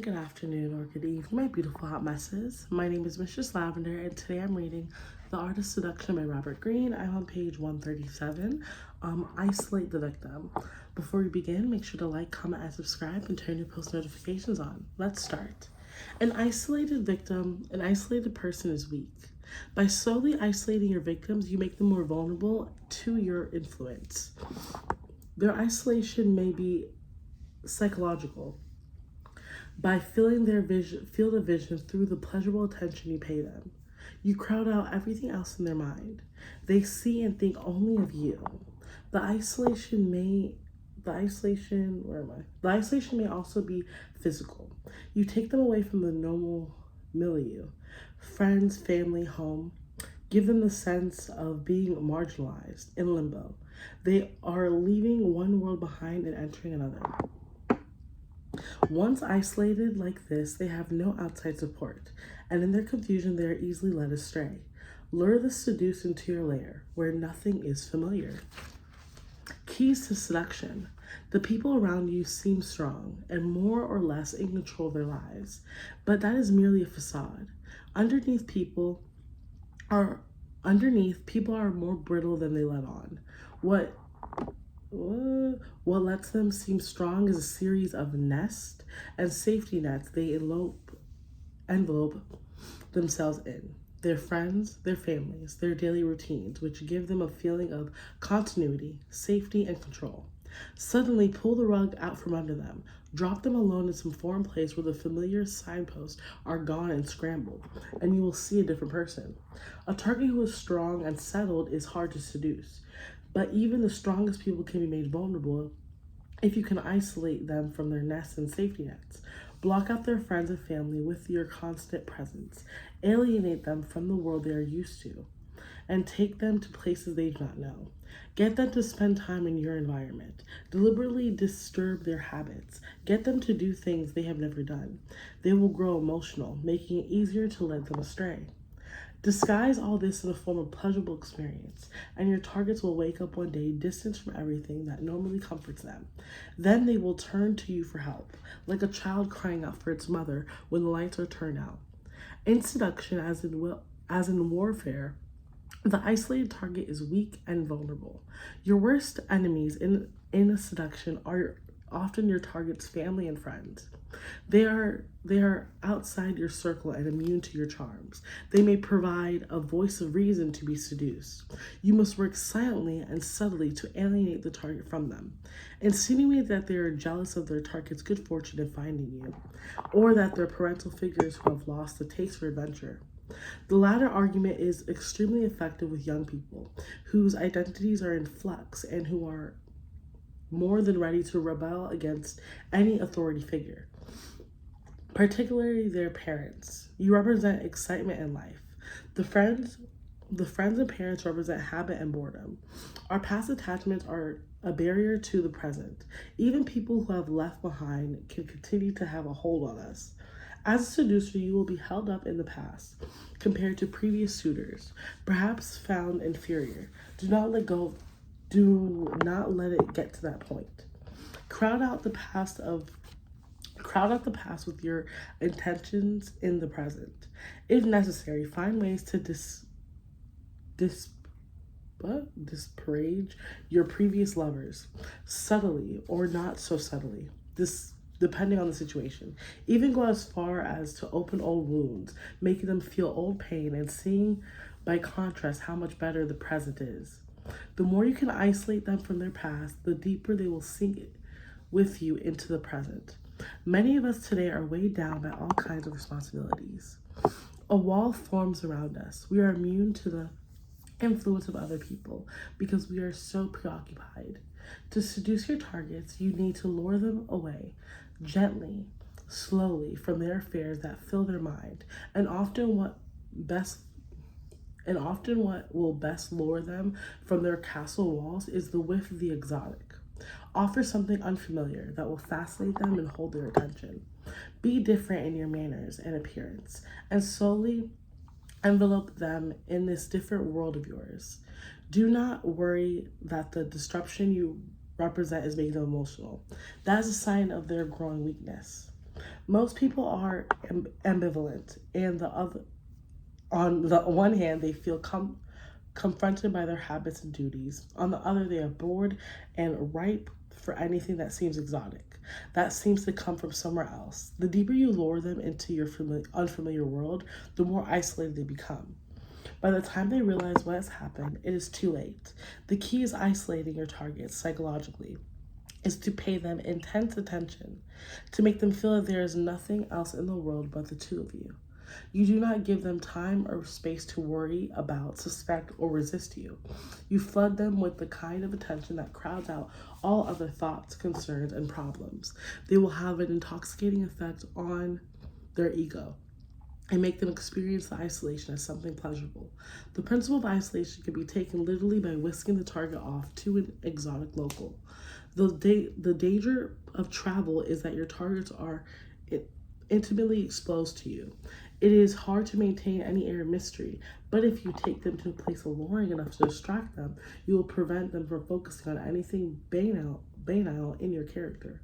good afternoon, or good evening, my beautiful hot messes. My name is Mistress Lavender, and today I'm reading The Art of Seduction by Robert Greene. I'm on page 137. Isolate the victim. Before we begin, make sure to like, comment, and subscribe, and turn your post notifications on. Let's start. An isolated person is weak. By slowly isolating your victims, you make them more vulnerable to your influence. Their isolation may be psychological, by filling their field of vision through the pleasurable attention you pay them. You crowd out everything else in their mind. They see and think only of you. The isolation may also be physical. You take them away from the normal milieu, friends, family, home. Give them the sense of being marginalized, in limbo. They are leaving one world behind and entering another. Once isolated like this, they have no outside support, and in their confusion, they are easily led astray. Lure the seduced into your lair, where nothing is familiar. Keys to seduction. The people around you seem strong and more or less in control of their lives, but that is merely a facade. Underneath, people are more brittle than they let on. What lets them seem strong is a series of nest and safety nets they envelope themselves in. Their friends, their families, their daily routines, which give them a feeling of continuity, safety, and control. Suddenly pull the rug out from under them. Drop them alone in some foreign place where the familiar signposts are gone and scrambled, and you will see a different person. A target who is strong and settled is hard to seduce, but even the strongest people can be made vulnerable if you can isolate them from their nests and safety nets. Block out their friends and family with your constant presence. Alienate them from the world they are used to, and take them to places they do not know. Get them to spend time in your environment. Deliberately disturb their habits. Get them to do things they have never done. They will grow emotional, making it easier to lead them astray. Disguise all this in a form of pleasurable experience, and your targets will wake up one day distanced from everything that normally comforts them. Then they will turn to you for help, like a child crying out for its mother when the lights are turned out. In seduction, as in warfare, the isolated target is weak and vulnerable. Your worst enemies in a seduction are often your target's family and friends. They are outside your circle and immune to your charms. They may provide a voice of reason to be seduced. You must work silently and subtly to alienate the target from them. Insinuate that they are jealous of their target's good fortune in finding you, or that they're parental figures who have lost the taste for adventure. The latter argument is extremely effective with young people whose identities are in flux and who are more than ready to rebel against any authority figure, particularly their parents. You represent excitement in life. The friends and parents represent habit and boredom. Our past attachments are a barrier to the present. Even people who have left behind can continue to have a hold on us. As a seducer, you will be held up in the past, compared to previous suitors, perhaps found inferior. Do not let it get to that point. Crowd out the past with your intentions in the present. If necessary, find ways to disparage your previous lovers, subtly or not so subtly, depending on the situation. Even go as far as to open old wounds, making them feel old pain and seeing by contrast how much better the present is. The more you can isolate them from their past, the deeper they will sink with you into the present. Many of us today are weighed down by all kinds of responsibilities. A wall forms around us. We are immune to the influence of other people because we are so preoccupied. To seduce your targets, you need to lure them away, gently, slowly, from their affairs that fill their mind, and often what will best lure them from their castle walls is the whiff of the exotic. Offer something unfamiliar that will fascinate them and hold their attention. Be different in your manners and appearance, and slowly envelope them in this different world of yours. Do not worry that the disruption you represent is making them emotional. That is a sign of their growing weakness. Most people are ambivalent, and on the one hand, they feel confronted by their habits and duties. On the other, they are bored and ripe for anything that seems exotic, that seems to come from somewhere else. The deeper you lure them into your unfamiliar world, the more isolated they become. By the time they realize what has happened, it is too late. The key is isolating your targets psychologically, is to pay them intense attention, to make them feel that there is nothing else in the world but the two of you. You do not give them time or space to worry about, suspect, or resist you. You flood them with the kind of attention that crowds out all other thoughts, concerns, and problems. They will have an intoxicating effect on their ego and make them experience the isolation as something pleasurable. The principle of isolation can be taken literally by whisking the target off to an exotic local. The danger of travel is that your targets are intimately exposed to you. It is hard to maintain any air of mystery, but if you take them to a place alluring enough to distract them, you will prevent them from focusing on anything banal in your character.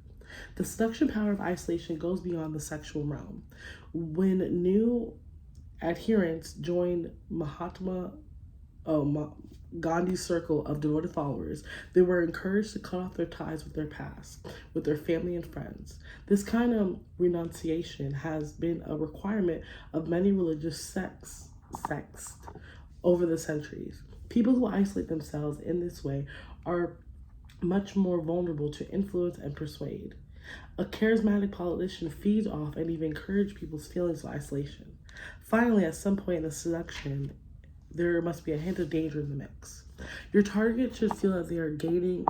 The seduction power of isolation goes beyond the sexual realm. When new adherents joined Gandhi's circle of devoted followers, they were encouraged to cut off their ties with their past, with their family and friends. This kind of renunciation has been a requirement of many religious sects over the centuries. People who isolate themselves in this way are much more vulnerable to influence and persuade. A charismatic politician feeds off and even encourages people's feelings of isolation. Finally, at some point in the seduction, there must be a hint of danger in the mix. Your target should feel that they are gaining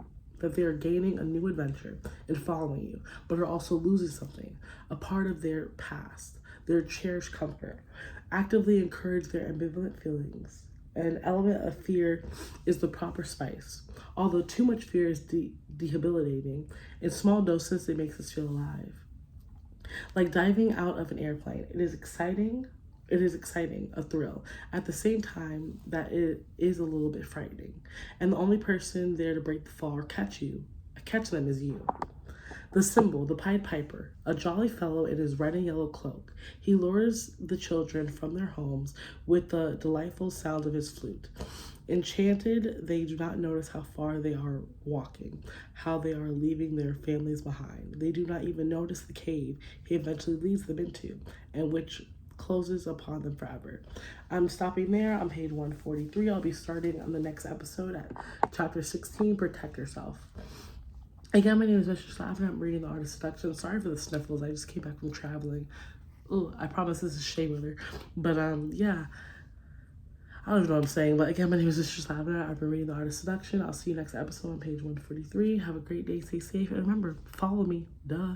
a new adventure in following you, but are also losing something, a part of their past, their cherished comfort. Actively encourage their ambivalent feelings. An element of fear is the proper spice. Although too much fear is debilitating, in small doses it makes us feel alive. Like diving out of an airplane, it is exciting, a thrill. At the same time, that it is a little bit frightening. And the only person there to break the fall or catch them is you. The symbol, the Pied Piper, a jolly fellow in his red and yellow cloak. He lures the children from their homes with the delightful sound of his flute. Enchanted, they do not notice how far they are walking, how they are leaving their families behind. They do not even notice the cave he eventually leads them into, and which closes upon them forever. I'm stopping there on page 143. I'll be starting on the next episode at chapter 16, Protect Yourself. Again, my name is Mistress Lavender. I'm reading The Art of Seduction. Sorry for the sniffles. I just came back from traveling. Oh, I promise this is shea butter. But yeah, I don't even know what I'm saying. But again, my name is Mistress Lavender. I've been reading The Art of Seduction. I'll see you next episode on page 143. Have a great day. Stay safe. And remember, follow me. Duh.